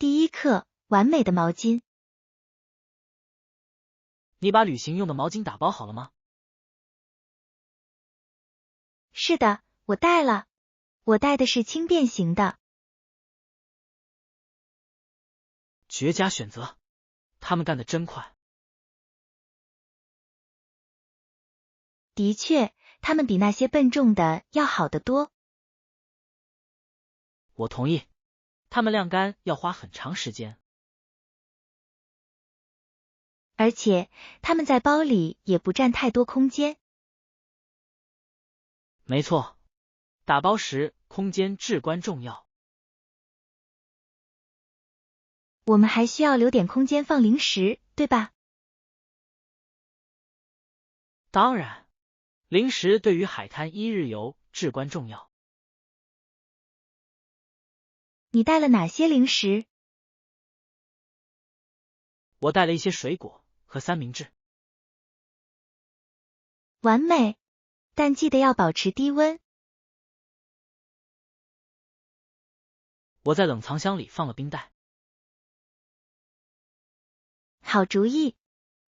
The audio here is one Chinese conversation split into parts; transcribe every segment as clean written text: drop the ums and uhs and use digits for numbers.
第一课，完美的毛巾。你把旅行用的毛巾打包好了吗？是的，我带了。我带的是轻便型的。绝佳选择，他们干得真快。的确，他们比那些笨重的要好得多。我同意，他们晾干要花很长时间。而且，他们在包里也不占太多空间。没错，打包时空间至关重要。我们还需要留点空间放零食，对吧？当然，零食对于海滩一日游至关重要。你带了哪些零食？我带了一些水果和三明治。完美，但记得要保持低温。我在冷藏箱里放了冰袋。好主意。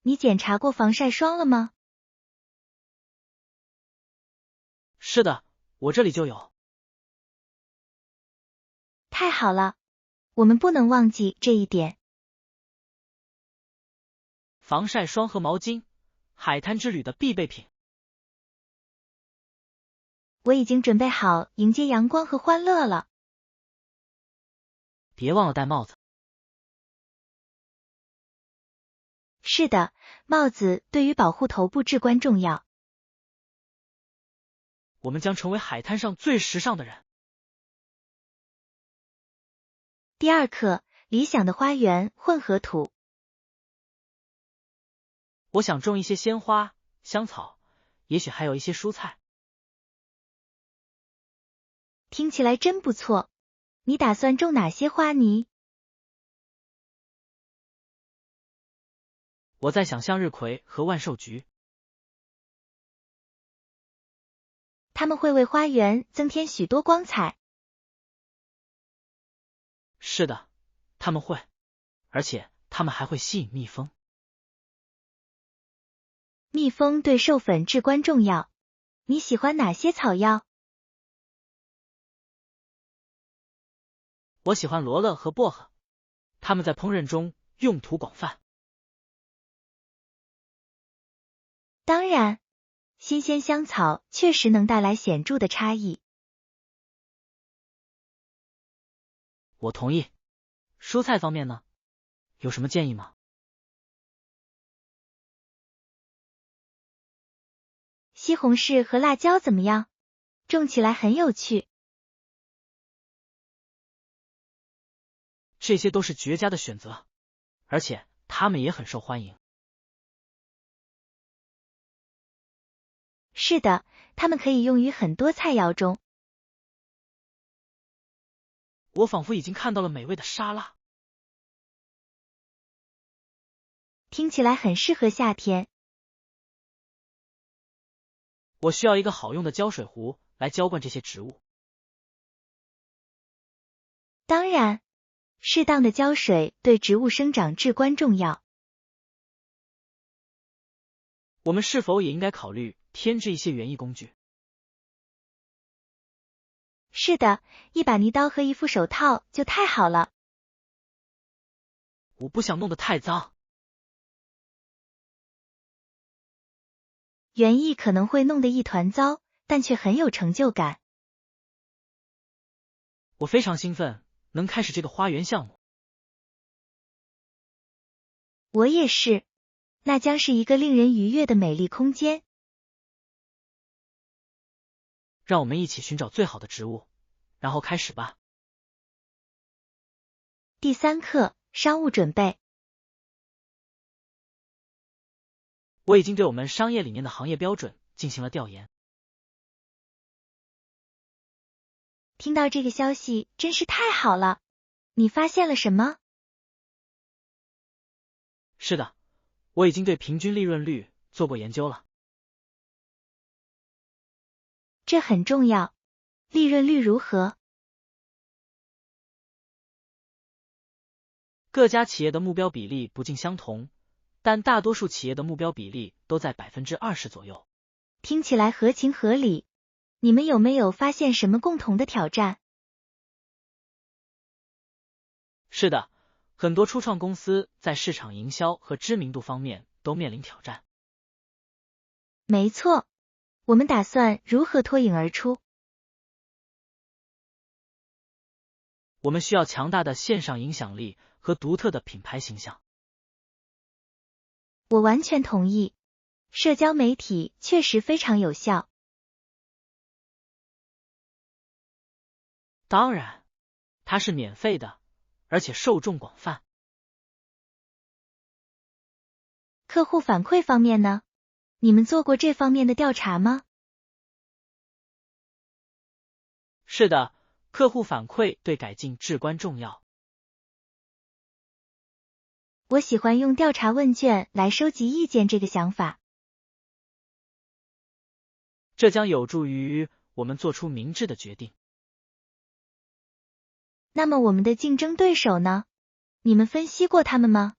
你检查过防晒霜了吗？是的，我这里就有。太好了，我们不能忘记这一点。防晒霜和毛巾，海滩之旅的必备品。我已经准备好迎接阳光和欢乐了。别忘了戴帽子。是的，帽子对于保护头部至关重要。我们将成为海滩上最时尚的人。第二课，理想的花园混合土。我想种一些鲜花、香草，也许还有一些蔬菜。听起来真不错。你打算种哪些花泥？我在想向日葵和万寿菊。它们会为花园增添许多光彩。是的，它们会，而且它们还会吸引蜜蜂。蜜蜂对授粉至关重要。你喜欢哪些草药？我喜欢罗勒和薄荷，它们在烹饪中用途广泛。当然，新鲜香草确实能带来显著的差异。我同意。蔬菜方面呢？有什么建议吗？西红柿和辣椒怎么样？种起来很有趣。这些都是绝佳的选择，而且它们也很受欢迎。是的，它们可以用于很多菜肴中。我仿佛已经看到了美味的沙拉。听起来很适合夏天。我需要一个好用的浇水壶来浇灌这些植物。当然，适当的浇水对植物生长至关重要。我们是否也应该考虑添置一些园艺工具？是的，一把泥刀和一副手套就太好了。我不想弄得太脏。园艺可能会弄得一团糟，但却很有成就感。我非常兴奋，能开始这个花园项目。我也是，那将是一个令人愉悦的美丽空间。让我们一起寻找最好的植物，然后开始吧。第三课，商务准备。我已经对我们商业理念的行业标准进行了调研。听到这个消息真是太好了。你发现了什么？是的，我已经对平均利润率做过研究了。这很重要。利润率如何？各家企业的目标比例不尽相同，但大多数企业的目标比例都在 20% 左右。听起来合情合理。你们有没有发现什么共同的挑战？是的，很多初创公司在市场营销和知名度方面都面临挑战。没错，我们打算如何脱颖而出？我们需要强大的线上影响力和独特的品牌形象。我完全同意，社交媒体确实非常有效。当然，它是免费的，而且受众广泛。客户反馈方面呢？你们做过这方面的调查吗？是的，客户反馈对改进至关重要。我喜欢用调查问卷来收集意见这个想法。这将有助于我们做出明智的决定。那么我们的竞争对手呢？你们分析过他们吗？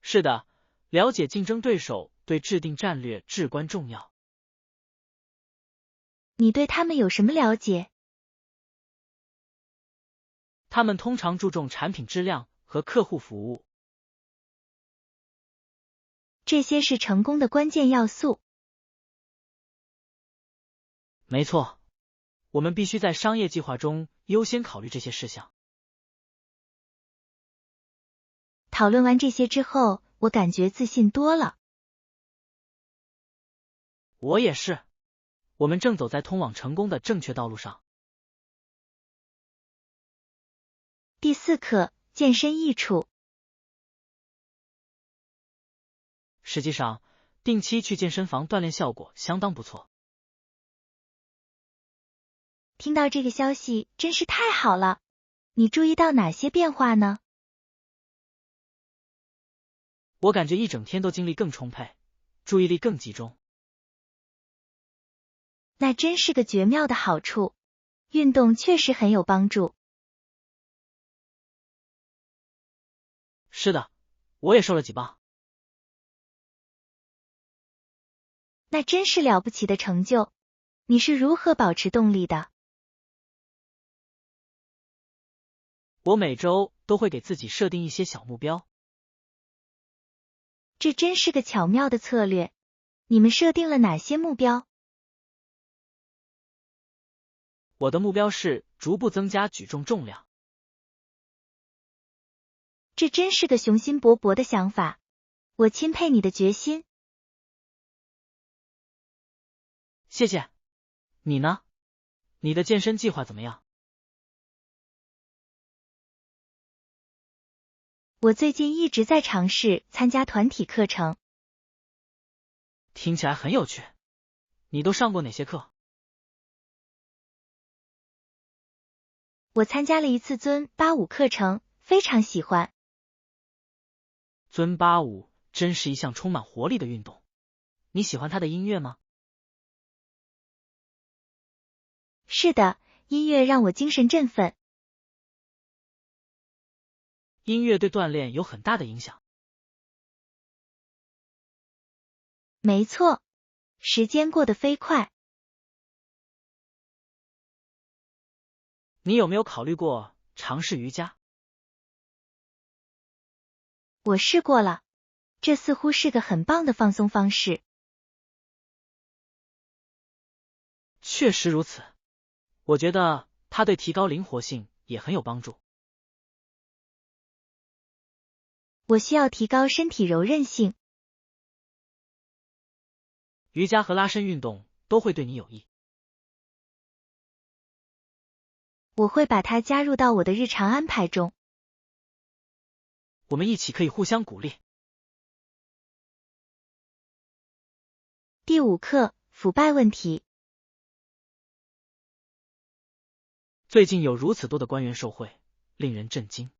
是的，了解竞争对手对制定战略至关重要。你对他们有什么了解？他们通常注重产品质量和客户服务。这些是成功的关键要素。没错，我们必须在商业计划中优先考虑这些事项。讨论完这些之后，我感觉自信多了。我也是。我们正走在通往成功的正确道路上。第4课，健身益处。实际上，定期去健身房锻炼效果相当不错。听到这个消息真是太好了。你注意到哪些变化呢？我感觉一整天都精力更充沛，注意力更集中。那真是个绝妙的好处。运动确实很有帮助。是的，我也瘦了几磅。那真是了不起的成就。你是如何保持动力的？我每周都会给自己设定一些小目标。这真是个巧妙的策略。你们设定了哪些目标？我的目标是逐步增加举重重量。这真是个雄心勃勃的想法。我钦佩你的决心。谢谢。你呢？你的健身计划怎么样？我最近一直在尝试参加团体课程。听起来很有趣。你都上过哪些课？我参加了一次尊巴舞课程，非常喜欢。尊巴舞真是一项充满活力的运动。你喜欢它的音乐吗？是的，音乐让我精神振奋。音乐对锻炼有很大的影响。没错，时间过得飞快。你有没有考虑过尝试瑜伽？我试过了，这似乎是个很棒的放松方式。确实如此。我觉得它对提高灵活性也很有帮助。我需要提高身体柔韧性。瑜伽和拉伸运动都会对你有益。我会把它加入到我的日常安排中。我们一起可以互相鼓励。第5课，腐败问题。最近有如此多的官员受贿，令人震惊。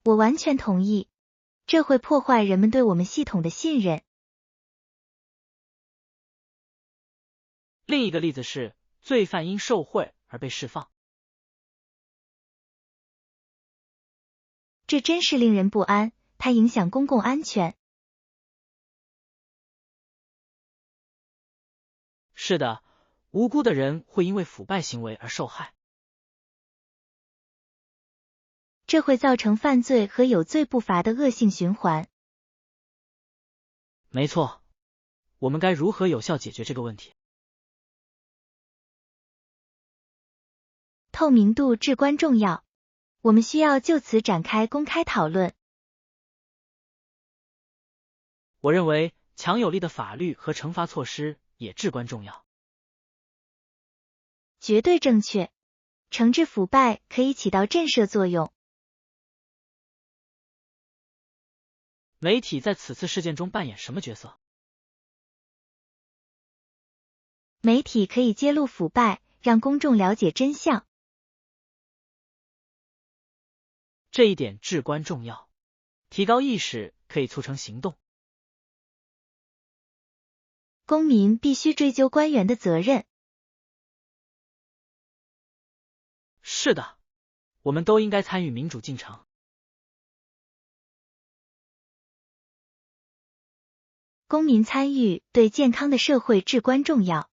我完全同意，这会破坏人们对我们系统的信任。另一个例子是，罪犯因受贿而被释放。这真是令人不安，它影响公共安全。是的，无辜的人会因为腐败行为而受害。这会造成犯罪和有罪不罚的恶性循环。没错，我们该如何有效解决这个问题？透明度至关重要，我们需要就此展开公开讨论。我认为强有力的法律和惩罚措施也至关重要。绝对正确，惩治腐败可以起到震慑作用。媒体在此次事件中扮演什么角色？媒体可以揭露腐败，让公众了解真相。这一点至关重要，提高意识可以促成行动。公民必须追究官员的责任。是的，我们都应该参与民主进程。公民参与对健康的社会至关重要。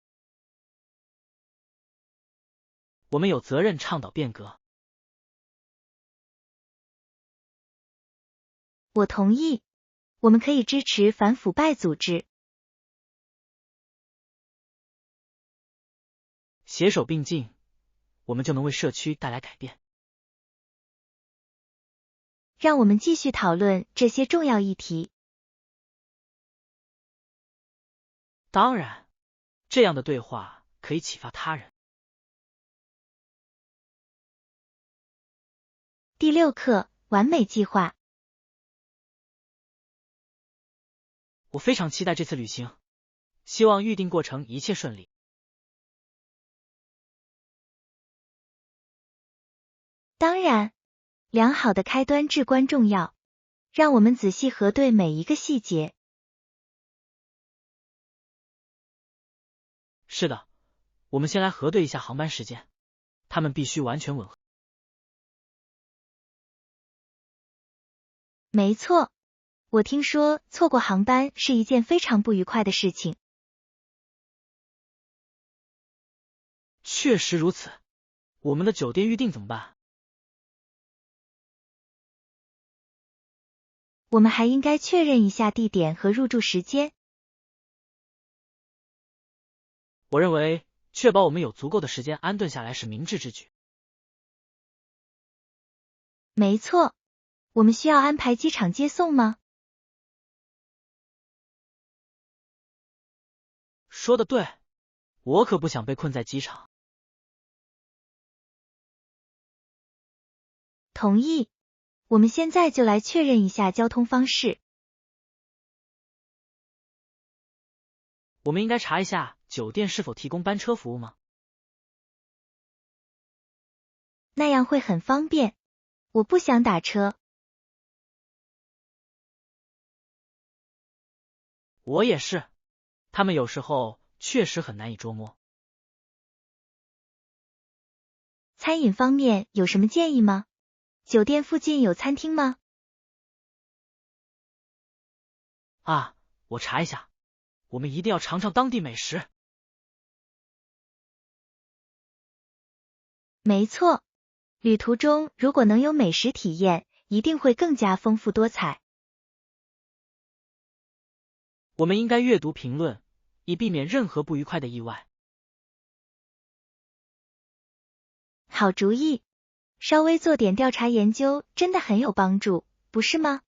我们有责任倡导变革。我同意，我们可以支持反腐败组织。携手并进，我们就能为社区带来改变。让我们继续讨论这些重要议题。当然，这样的对话可以启发他人。第6课，完美计划。我非常期待这次旅行，希望预定过程一切顺利。当然，良好的开端至关重要，让我们仔细核对每一个细节。是的，我们先来核对一下航班时间，它们必须完全吻合。没错，我听说错过航班是一件非常不愉快的事情。确实如此，我们的酒店预订怎么办？我们还应该确认一下地点和入住时间。我认为确保我们有足够的时间安顿下来是明智之举。没错，我们需要安排机场接送吗？说得对，我可不想被困在机场。同意，我们现在就来确认一下交通方式。我们应该查一下酒店是否提供班车服务吗？那样会很方便。我不想打车。我也是，他们有时候确实很难以捉摸。餐饮方面有什么建议吗？酒店附近有餐厅吗？啊，我查一下，我们一定要尝尝当地美食。没错，旅途中如果能有美食体验，一定会更加丰富多彩。我们应该阅读评论，以避免任何不愉快的意外。好主意，稍微做点调查研究真的很有帮助，不是吗？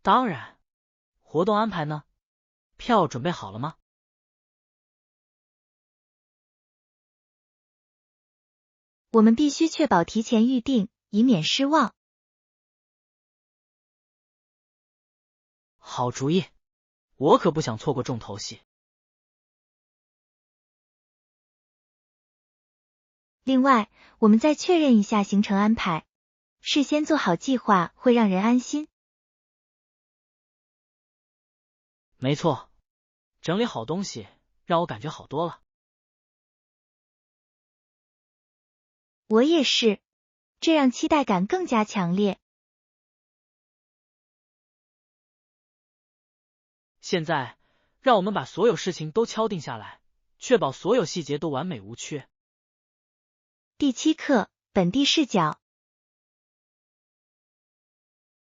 当然，活动安排呢？票准备好了吗？我们必须确保提前预定，以免失望。好主意，我可不想错过重头戏。另外，我们再确认一下行程安排，事先做好计划会让人安心。没错，整理好东西让我感觉好多了。我也是，这让期待感更加强烈。现在，让我们把所有事情都敲定下来，确保所有细节都完美无缺。第7课，本地视角。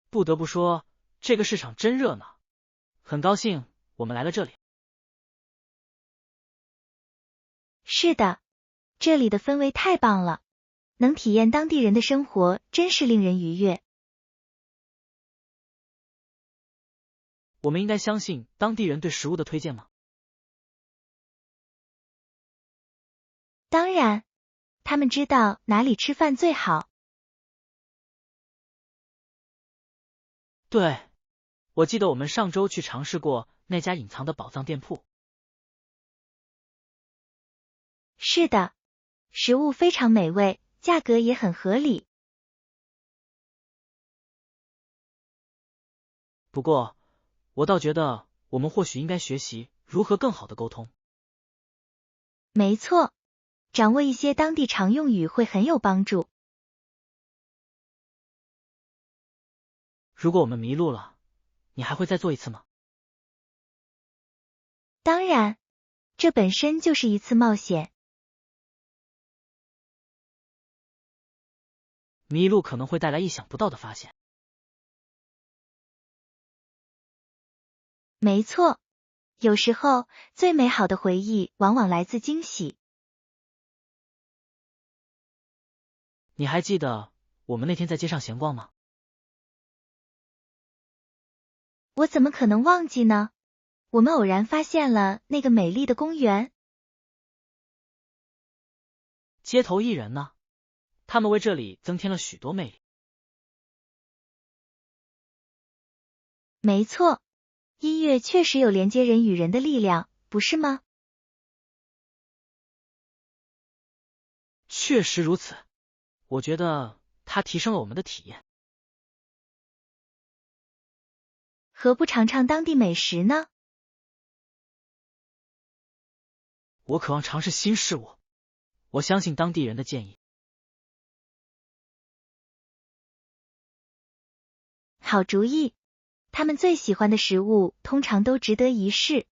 不得不说，这个市场真热闹，很高兴我们来了这里。是的，这里的氛围太棒了，能体验当地人的生活，真是令人愉悦。我们应该相信当地人对食物的推荐吗？当然，他们知道哪里吃饭最好。对，我记得我们上周去尝试过那家隐藏的宝藏店铺。是的，食物非常美味，价格也很合理。不过，我倒觉得我们或许应该学习如何更好的沟通。没错，掌握一些当地常用语会很有帮助。如果我们迷路了，你还会再做一次吗？当然，这本身就是一次冒险。迷路可能会带来意想不到的发现。没错，有时候最美好的回忆往往来自惊喜。你还记得我们那天在街上闲逛吗？我怎么可能忘记呢？我们偶然发现了那个美丽的公园。街头艺人呢？他们为这里增添了许多魅力。没错，音乐确实有连接人与人的力量，不是吗？确实如此，我觉得它提升了我们的体验。何不尝尝当地美食呢？我渴望尝试新事物，我相信当地人的建议。好主意，他们最喜欢的食物通常都值得一试。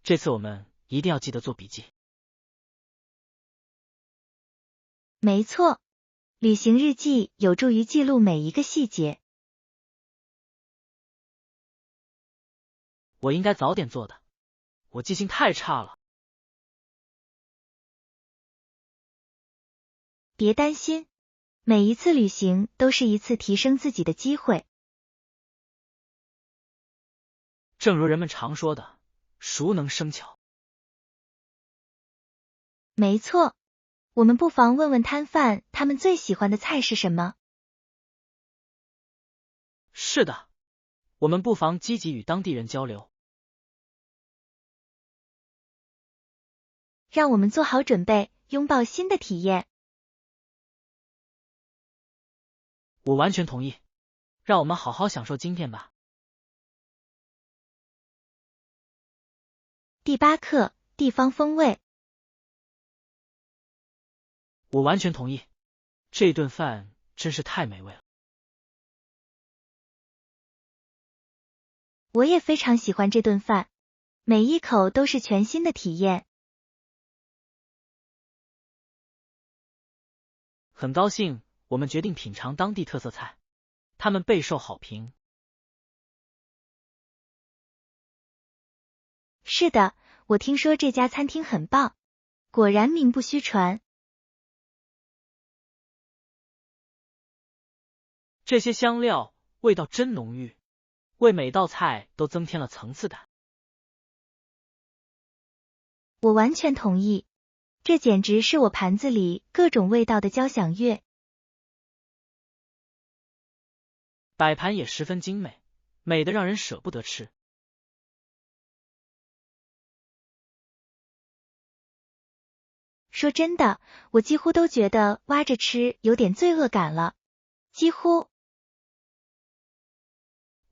这次我们一定要记得做笔记。没错，旅行日记有助于记录每一个细节。我应该早点做的，我记性太差了。别担心，每一次旅行都是一次提升自己的机会。正如人们常说的，熟能生巧。没错，我们不妨问问摊贩他们最喜欢的菜是什么。是的，我们不妨积极与当地人交流。让我们做好准备，拥抱新的体验。我完全同意，让我们好好享受今天吧。第8课，地方风味。我完全同意，这顿饭真是太美味了。我也非常喜欢这顿饭，每一口都是全新的体验。很高兴我们决定品尝当地特色菜，他们备受好评。是的，我听说这家餐厅很棒，果然名不虚传。这些香料味道真浓郁，为每道菜都增添了层次感。我完全同意，这简直是我盘子里各种味道的交响乐。摆盘也十分精美，美得让人舍不得吃。说真的，我几乎都觉得挖着吃有点罪恶感了。几乎。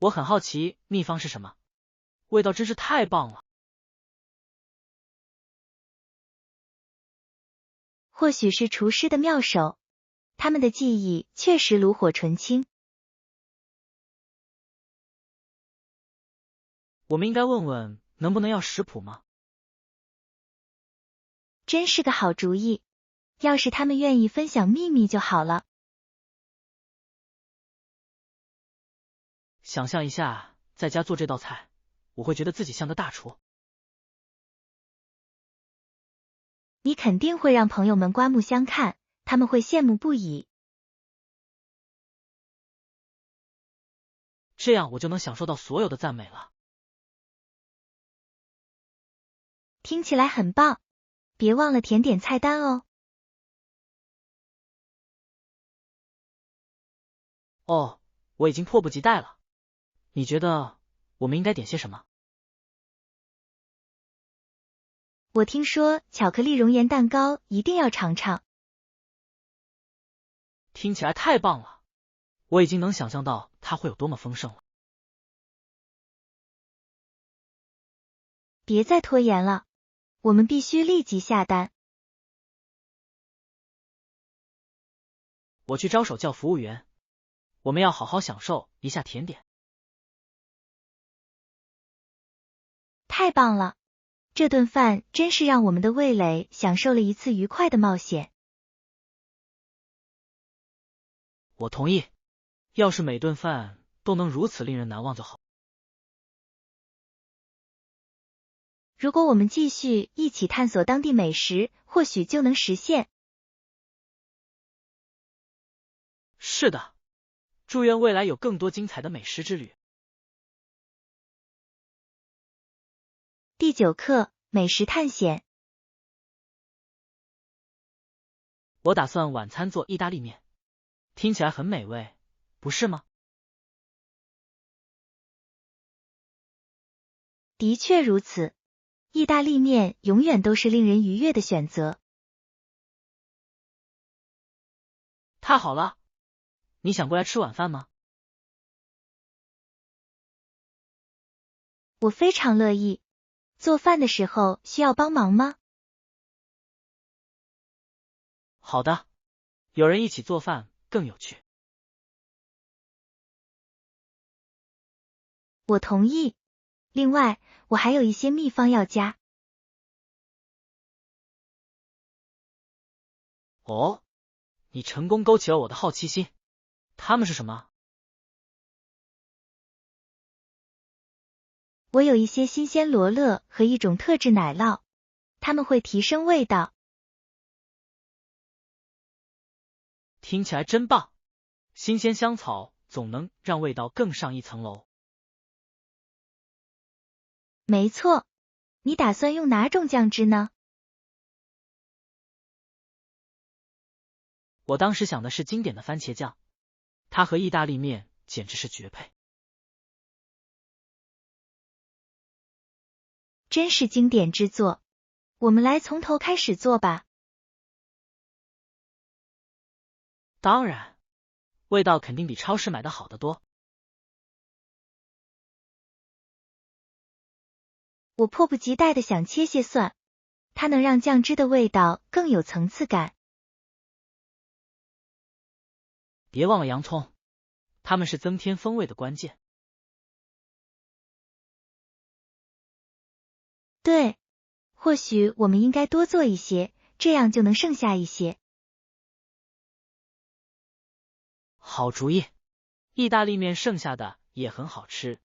我很好奇秘方是什么，味道真是太棒了。或许是厨师的妙手，他们的技艺确实炉火纯青。我们应该问问能不能要食谱吗？真是个好主意，要是他们愿意分享秘密就好了。想象一下，在家做这道菜，我会觉得自己像个大厨。你肯定会让朋友们刮目相看，他们会羡慕不已。这样我就能享受到所有的赞美了。听起来很棒，别忘了甜点菜单哦。哦，我已经迫不及待了。你觉得我们应该点些什么？我听说巧克力熔岩蛋糕一定要尝尝。听起来太棒了，我已经能想象到它会有多么丰盛了。别再拖延了，我们必须立即下单。我去招手叫服务员，我们要好好享受一下甜点。太棒了，这顿饭真是让我们的味蕾享受了一次愉快的冒险。我同意，要是每顿饭都能如此令人难忘就好。如果我们继续一起探索当地美食，或许就能实现。是的，祝愿未来有更多精彩的美食之旅。第9课，美食探险。我打算晚餐做意大利面，听起来很美味，不是吗？的确如此，意大利面永远都是令人愉悦的选择。太好了，你想过来吃晚饭吗？我非常乐意。做饭的时候需要帮忙吗？好的，有人一起做饭更有趣。我同意。另外，我还有一些秘方要加。哦，你成功勾起了我的好奇心。它们是什么？我有一些新鲜罗勒和一种特制奶酪，它们会提升味道。听起来真棒！新鲜香草总能让味道更上一层楼。没错，你打算用哪种酱汁呢？我当时想的是经典的番茄酱，它和意大利面简直是绝配。真是经典之作，我们来从头开始做吧。当然，味道肯定比超市买的好得多。我迫不及待的想切些蒜，它能让酱汁的味道更有层次感。别忘了洋葱，它们是增添风味的关键。对，或许我们应该多做一些，这样就能剩下一些。好主意，意大利面剩下的也很好吃。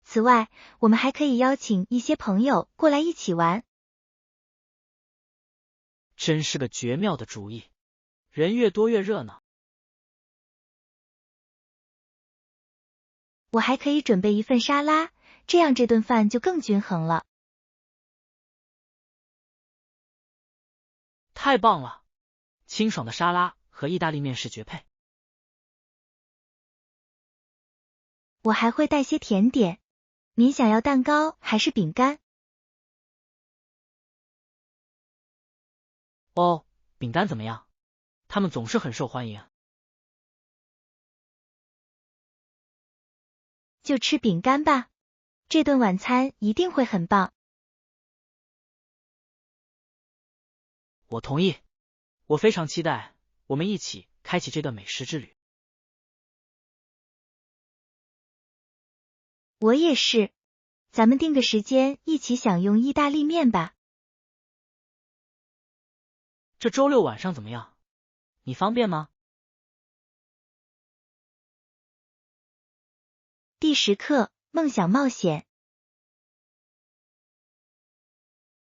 此外，我们还可以邀请一些朋友过来一起玩。真是个绝妙的主意，人越多越热闹。我还可以准备一份沙拉，这样这顿饭就更均衡了。太棒了，清爽的沙拉和意大利面是绝配。我还会带些甜点，您想要蛋糕还是饼干？哦，饼干怎么样？它们总是很受欢迎。就吃饼干吧，这顿晚餐一定会很棒。我同意，我非常期待我们一起开启这段美食之旅。我也是，咱们定个时间一起享用意大利面吧。这周六晚上怎么样？你方便吗？第10课，梦想冒险。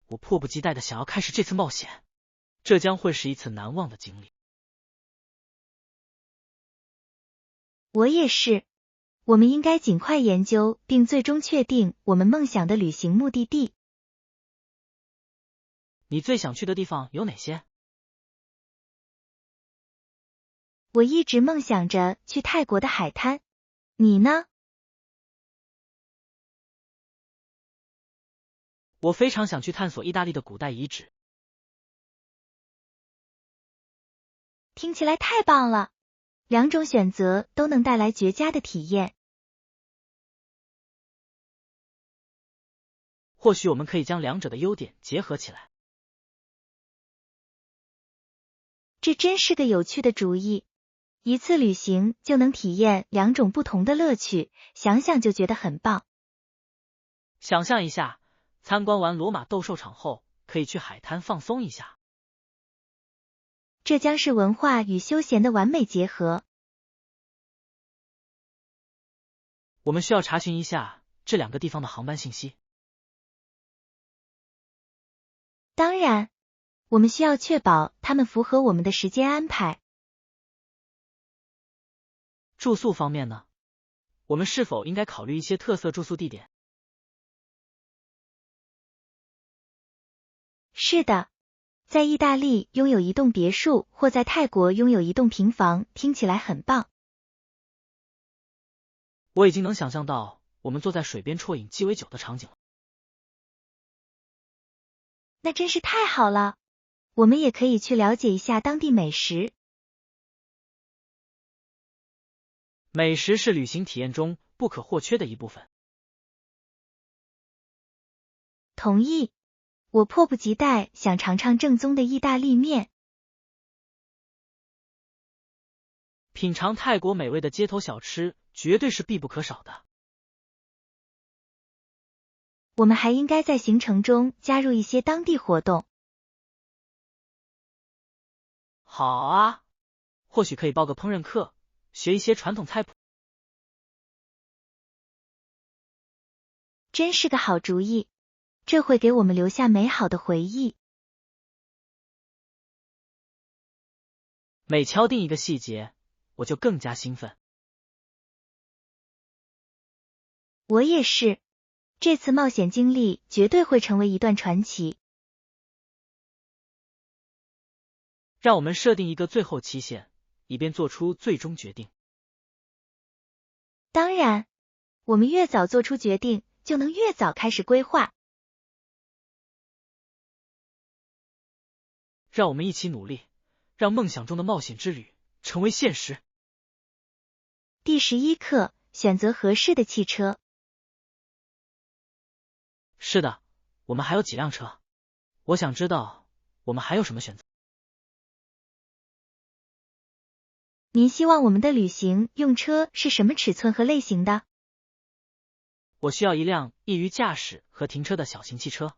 我迫不及待的想要开始这次冒险，这将会是一次难忘的经历。我也是，我们应该尽快研究并最终确定我们梦想的旅行目的地。你最想去的地方有哪些？我一直梦想着去泰国的海滩，你呢？我非常想去探索意大利的古代遗址。听起来太棒了，两种选择都能带来绝佳的体验。或许我们可以将两者的优点结合起来。这真是个有趣的主意，一次旅行就能体验两种不同的乐趣，想想就觉得很棒。想象一下，参观完罗马斗兽场后，可以去海滩放松一下。这将是文化与休闲的完美结合。我们需要查询一下这两个地方的航班信息。当然，我们需要确保它们符合我们的时间安排。住宿方面呢？我们是否应该考虑一些特色住宿地点？是的，在意大利拥有一栋别墅或在泰国拥有一栋平房，听起来很棒。我已经能想象到我们坐在水边啜饮鸡尾酒的场景了。那真是太好了，我们也可以去了解一下当地美食。美食是旅行体验中不可或缺的一部分。同意，我迫不及待想尝尝正宗的意大利面。品尝泰国美味的街头小吃绝对是必不可少的。我们还应该在行程中加入一些当地活动。好啊，或许可以报个烹饪课，学一些传统菜谱。真是个好主意，这会给我们留下美好的回忆。每敲定一个细节，我就更加兴奋。我也是，这次冒险经历绝对会成为一段传奇。让我们设定一个最后期限，以便做出最终决定。当然，我们越早做出决定，就能越早开始规划。让我们一起努力，让梦想中的冒险之旅成为现实。第11课，选择合适的汽车。是的，我们还有几辆车？我想知道我们还有什么选择。您希望我们的旅行用车是什么尺寸和类型的？我需要一辆易于驾驶和停车的小型汽车。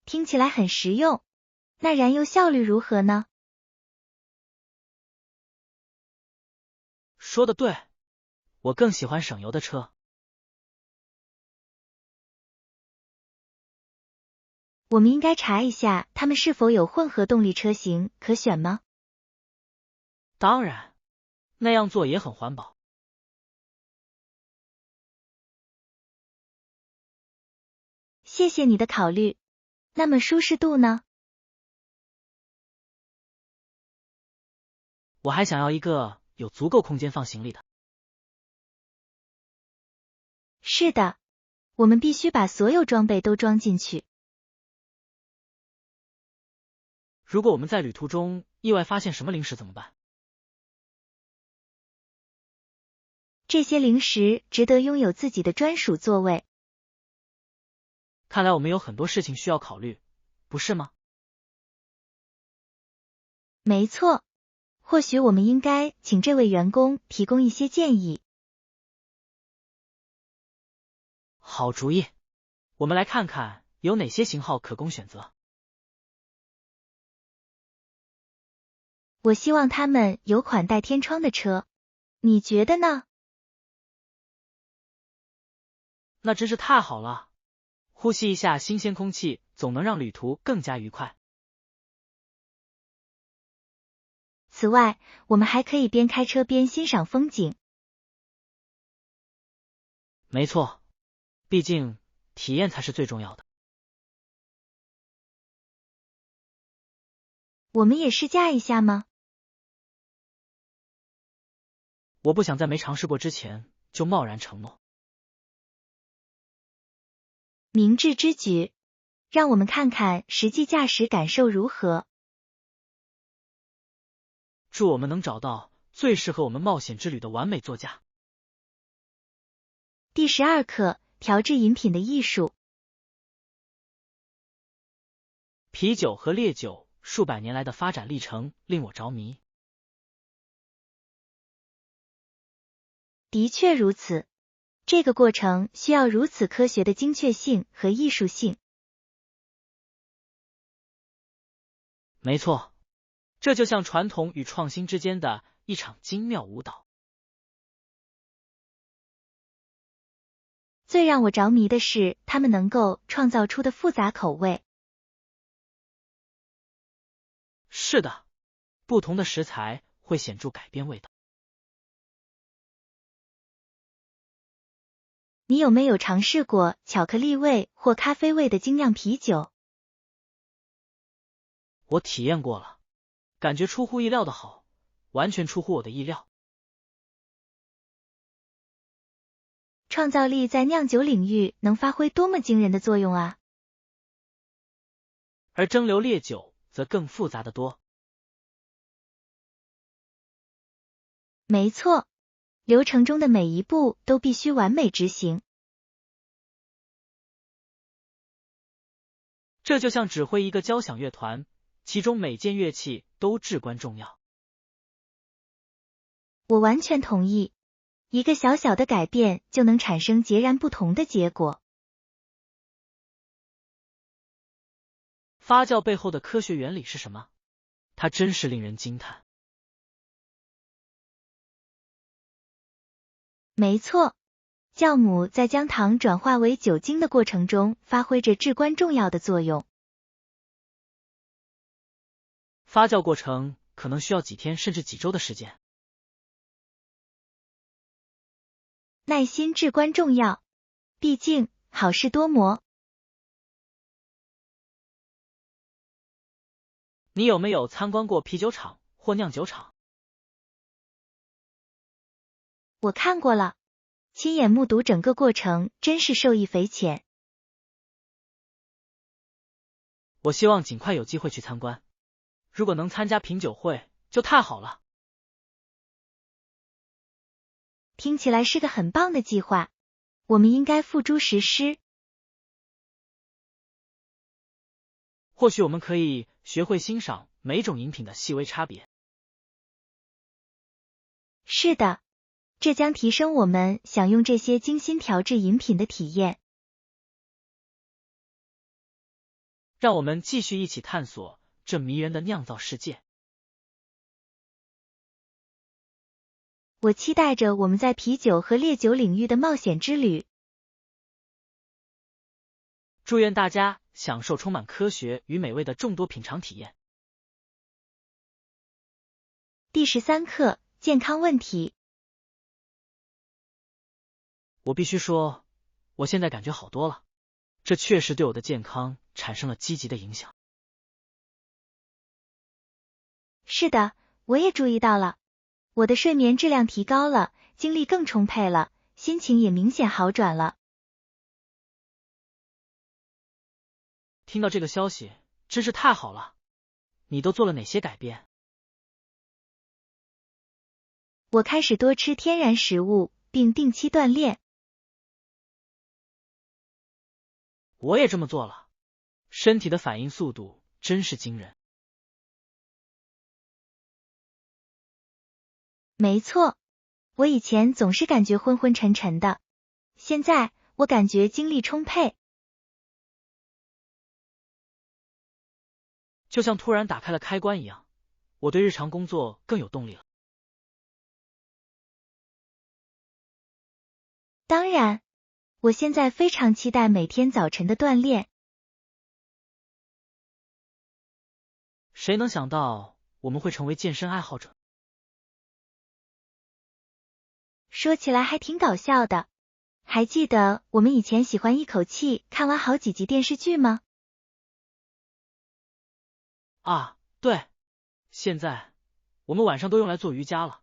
听起来很实用。那燃油效率如何呢？说得对，我更喜欢省油的车。我们应该查一下它们是否有混合动力车型可选吗？当然，那样做也很环保。谢谢你的考虑。那么舒适度呢？我还想要一个有足够空间放行李的。是的，我们必须把所有装备都装进去。如果我们在旅途中意外发现什么零食怎么办？这些零食值得拥有自己的专属座位。看来我们有很多事情需要考虑，不是吗？没错，或许我们应该请这位员工提供一些建议。好主意，我们来看看有哪些型号可供选择。我希望他们有款带天窗的车，你觉得呢？那真是太好了，呼吸一下新鲜空气，总能让旅途更加愉快。此外，我们还可以边开车边欣赏风景。没错，毕竟体验才是最重要的。我们也试驾一下吗？我不想在没尝试过之前就贸然承诺。明智之举，让我们看看实际驾驶感受如何。祝我们能找到最适合我们冒险之旅的完美座驾。第12课，调制饮品的艺术。啤酒和烈酒数百年来的发展历程令我着迷。的确如此，这个过程需要如此科学的精确性和艺术性。没错，这就像传统与创新之间的一场精妙舞蹈。最让我着迷的是他们能够创造出的复杂口味。是的，不同的食材会显著改变味道。你有没有尝试过巧克力味或咖啡味的精酿啤酒？我体验过了，感觉出乎意料的好，完全出乎我的意料。创造力在酿酒领域能发挥多么惊人的作用啊！而蒸馏烈酒则更复杂得多。没错，流程中的每一步都必须完美执行。这就像指挥一个交响乐团，其中每件乐器都至关重要。我完全同意，一个小小的改变就能产生截然不同的结果。发酵背后的科学原理是什么？它真是令人惊叹。没错，酵母在将糖转化为酒精的过程中发挥着至关重要的作用。发酵过程可能需要几天甚至几周的时间。耐心至关重要，毕竟好事多磨。你有没有参观过啤酒厂或酿酒厂？我看过了，亲眼目睹整个过程，真是受益匪浅。我希望尽快有机会去参观，如果能参加品酒会就太好了。听起来是个很棒的计划，我们应该付诸实施。或许我们可以学会欣赏每种饮品的细微差别。是的，这将提升我们享用这些精心调制饮品的体验。让我们继续一起探索这迷人的酿造世界。我期待着我们在啤酒和烈酒领域的冒险之旅。祝愿大家享受充满科学与美味的众多品尝体验。第13课，健康问题。我必须说，我现在感觉好多了，这确实对我的健康产生了积极的影响。是的，我也注意到了，我的睡眠质量提高了，精力更充沛了，心情也明显好转了。听到这个消息真是太好了，你都做了哪些改变？我开始多吃天然食物，并定期锻炼。我也这么做了，身体的反应速度真是惊人。没错，我以前总是感觉昏昏沉沉的，现在我感觉精力充沛，就像突然打开了开关一样，我对日常工作更有动力了。当然，我现在非常期待每天早晨的锻炼。谁能想到我们会成为健身爱好者？说起来还挺搞笑的，还记得我们以前喜欢一口气看完好几集电视剧吗？啊，对，现在我们晚上都用来做瑜伽了。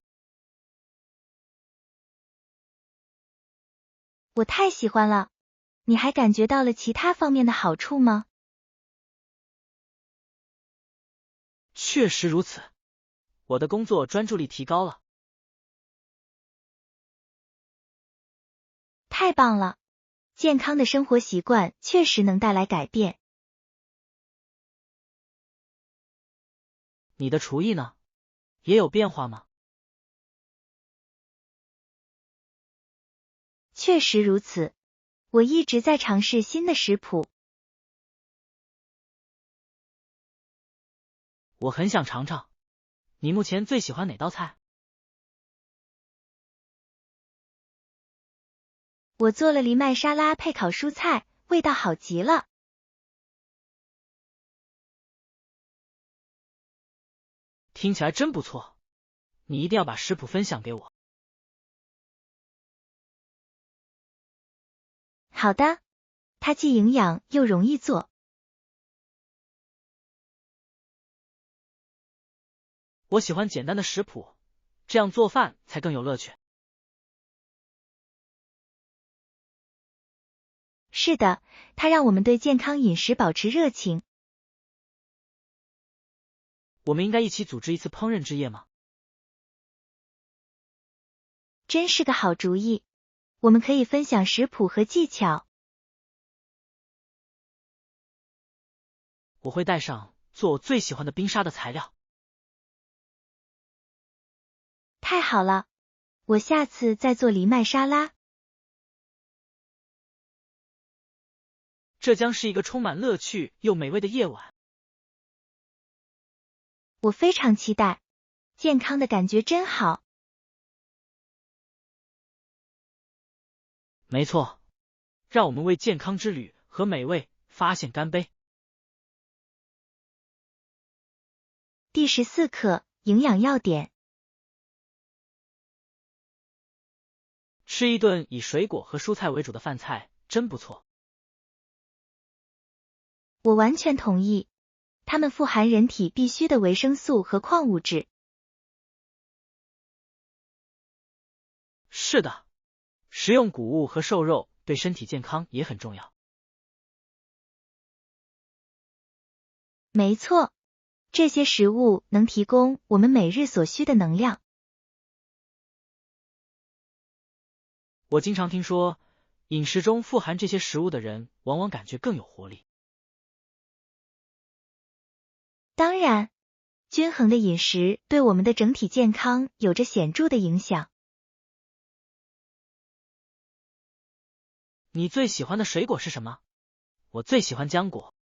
我太喜欢了，你还感觉到了其他方面的好处吗？确实如此，我的工作专注力提高了。太棒了，健康的生活习惯确实能带来改变。你的厨艺呢？也有变化吗？确实如此，我一直在尝试新的食谱。我很想尝尝。你目前最喜欢哪道菜？我做了藜麦沙拉配烤蔬菜，味道好极了。听起来真不错，你一定要把食谱分享给我。好的，它既营养又容易做。我喜欢简单的食谱，这样做饭才更有乐趣。是的，它让我们对健康饮食保持热情。我们应该一起组织一次烹饪之夜吗？真是个好主意，我们可以分享食谱和技巧。我会带上做我最喜欢的冰沙的材料。太好了，我下次再做藜麦沙拉。这将是一个充满乐趣又美味的夜晚。我非常期待，健康的感觉真好。没错，让我们为健康之旅和美味发现干杯。第14课，营养要点。吃一顿以水果和蔬菜为主的饭菜真不错。我完全同意，它们富含人体必需的维生素和矿物质。是的，食用谷物和瘦肉对身体健康也很重要。没错，这些食物能提供我们每日所需的能量。我经常听说，饮食中富含这些食物的人往往感觉更有活力。当然，均衡的饮食对我们的整体健康有着显著的影响。你最喜欢的水果是什么？我最喜欢浆果。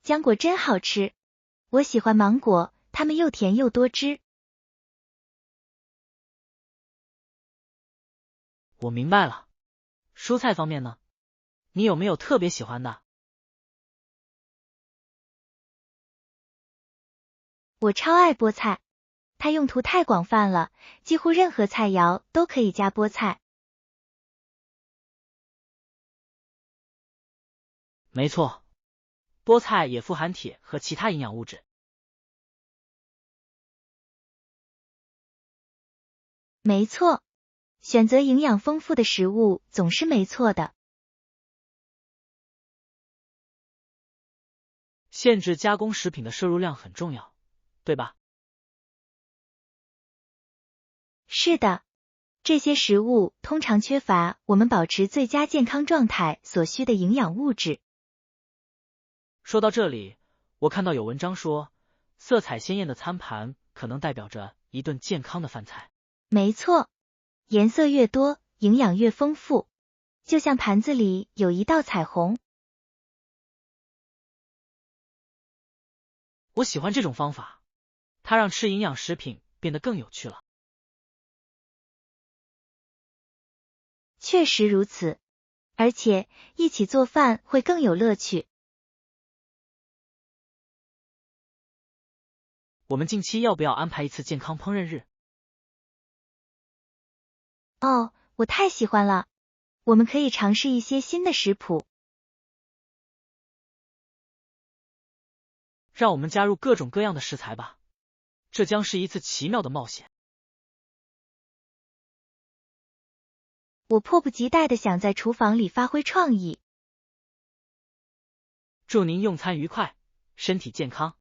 浆果真好吃，我喜欢芒果，它们又甜又多汁。我明白了。蔬菜方面呢？你有没有特别喜欢的？我超爱菠菜，它用途太广泛了，几乎任何菜肴都可以加菠菜。没错，菠菜也富含铁和其他营养物质。没错，选择营养丰富的食物总是没错的。限制加工食品的摄入量很重要，对吧？是的，这些食物通常缺乏我们保持最佳健康状态所需的营养物质。说到这里，我看到有文章说，色彩鲜艳的餐盘可能代表着一顿健康的饭菜。没错，颜色越多，营养越丰富，就像盘子里有一道彩虹。我喜欢这种方法，它让吃营养食品变得更有趣了。确实如此，而且一起做饭会更有乐趣。我们近期要不要安排一次健康烹饪日？哦，我太喜欢了！我们可以尝试一些新的食谱。让我们加入各种各样的食材吧，这将是一次奇妙的冒险。我迫不及待地想在厨房里发挥创意。祝您用餐愉快，身体健康。